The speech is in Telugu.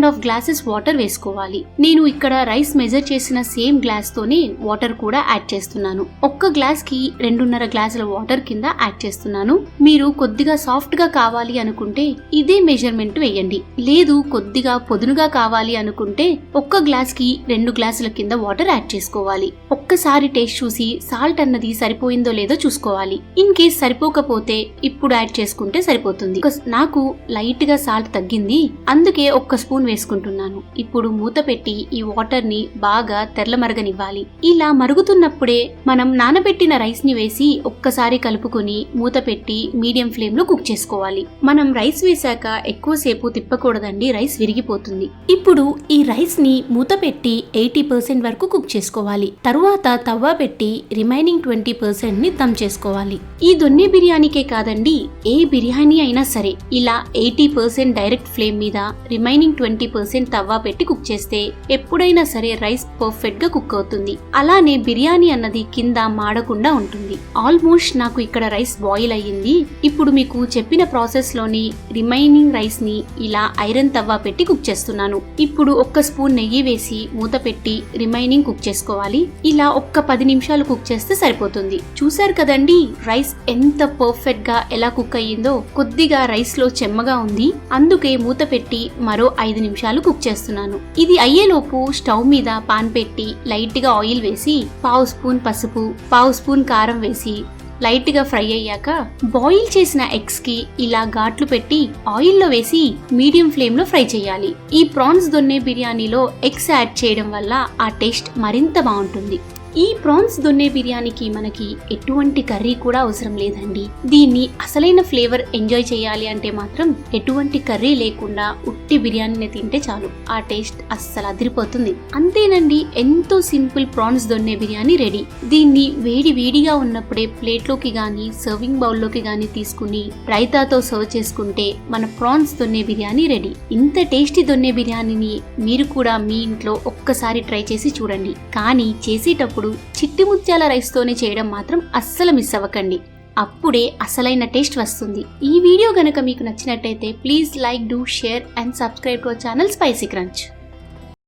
1.5 గ్లాసెస్ వాటర్ వేసుకోవాలి. నేను ఇక్కడ రైస్ మెజర్ చేసిన సేమ్ గ్లాస్ తోనే వాటర్ కూడా యాడ్ చేస్తున్నాను. ఒక్క గ్లాస్ కి 2.5 గ్లాసుల వాటర్ కింద యాడ్ చేస్తున్నాను. మీరు కొద్దిగా సాఫ్ట్ గా కావాలి అనుకుంటే ఇదే మెజర్మెంట్ వేయండి. లేదు కొద్దిగా పొదునుగా కావాలి అనుకుంటే ఒక్క గ్లాస్ కి 2 గ్లాసుల కింద వాటర్ యాడ్ చేసుకోవాలి. ఒక్కసారి టేస్ట్ చూసి సాల్ట్ అన్నది సరిపోయిందో లేదో చూసుకోవాలి. ఇన్ కేస్ సరిపోకపోతే ఇప్పుడు యాడ్ చేసుకుంటే సరిపోతుంది. నాకు లైట్ గా సాల్ట్ తగ్గింది, అందుకే ఒక్క స్పూన్ వేసుకుంటున్నాను. ఇప్పుడు మూత పెట్టి ఈ వాటర్ ని బాగా తెరలమరగనివ్వాలి. ఇలా మరుగుతున్నప్పుడే మనం నానబెట్టిన రైస్ ని వేసి ఒక్కసారి కలుపుకుని మూత పెట్టి మీడియం ఫ్లేమ్ లో కుక్ చేసుకోవాలి. మనం రైస్ వేసాక ఎక్కువసేపు తిప్పకూడదండి, రైస్ విరిగిపోతుంది. ఇప్పుడు ఈ రైస్ ని మూత పెట్టి 80% వరకు కుక్ చేసుకోవాలి. తరువాత తవ్వ పెట్టి రిమైనింగ్ 20% ని దమ్ చేసుకోవాలి. ఈ దొన్నె బిర్యానీకే కాదండి, ఏ బిర్యానీ అయినా సరే ఇలా 80% డైరెక్ట్ ఫ్లేమ్ మీద రిమైనింగ్ 20% తవ్వ పెట్టి కుక్ చేస్తే ఎప్పుడైనా సరే రైస్ పర్ఫెక్ట్ గా కుక్ అవుతుంది. అలానే బిర్యానీ అన్నది కింద మాడకుండా ఉంటుంది. ఆల్మోస్ట్ నాకు ఇక్కడ రైస్ బాయిల్ అయ్యింది. ఇప్పుడు మీకు చెప్పిన ప్రాసెస్ లోని రిమైనింగ్ రైస్ ని ఇలా ఐరన్ తవ్వ పెట్టి కుక్ చేస్తున్నాను. ఇప్పుడు ఒక్క స్పూన్ నెయ్యి వేసి మూత పెట్టి రిమైనింగ్ కుక్ చేసుకోవాలి. ఇలా ఒక్క 10 నిమిషాలు కుక్ చేస్తే సరిపోతుంది. చూసారు కదండి రైస్ ఎంత పర్ఫెక్ట్ గా ఎలా కుక్ అయ్యిందో. కొద్దిగా రైస్ లో చెమ్మగా ఉంది, అందుకే మూత పెట్టి మరో 5 నిమిషాలు కుక్ చేస్తున్నాను. ఇది అయ్యేలోపు స్టవ్ మీద పాన్ పెట్టి లైట్ గా ఆయిల్ వేసి 1/2 స్పూన్ పసుపు 1/2 స్పూన్ కారం వేసి లైట్ గా ఫ్రై అయ్యాక బాయిల్ చేసిన ఎగ్స్ కి ఇలా ఘాట్లు పెట్టి ఆయిల్లో వేసి మీడియం ఫ్లేమ్ లో ఫ్రై చేయాలి. ఈ ప్రాన్స్ దొన్నె బిర్యానీలో ఎగ్స్ యాడ్ చేయడం వల్ల ఆ టేస్ట్ మరింత బాగుంటుంది. ఈ ప్రాన్స్ దొన్నె బిర్యానీకి మనకి ఎటువంటి కర్రీ కూడా అవసరం లేదండి. దీన్ని అసలైన ఫ్లేవర్ ఎంజాయ్ చేయాలి అంటే మాత్రం ఎటువంటి కర్రీ లేకుండా ఉట్టి బిర్యానీని తింటే చాలు, ఆ టేస్ట్ అస్సలు అదిరిపోతుంది. అంతేనండి, ఎంతో సింపుల్ ప్రాన్స్ దొన్నె బిర్యానీ రెడీ. దీన్ని వేడి వేడిగా ఉన్నప్పుడే ప్లేట్లోకి గానీ సర్వింగ్ బౌల్లోకి గానీ తీసుకుని రైతాతో సర్వ్ చేసుకుంటే మన ప్రాన్స్ దొన్నె బిర్యానీ రెడీ. ఇంత టేస్టీ దొన్నె బిర్యానీని మీరు కూడా మీ ఇంట్లో ఒక్కసారి ట్రై చేసి చూడండి. కానీ చేసేటప్పుడు చిట్టి ముత్యాల రైస్ తోనే చేయడం మాత్రం అస్సలు మిస్ అవ్వకండి. అప్పుడే అసలైన టేస్ట్ వస్తుంది. ఈ వీడియో గనక మీకు నచ్చినట్టయితే please like, do, share and subscribe to our channel spicy crunch.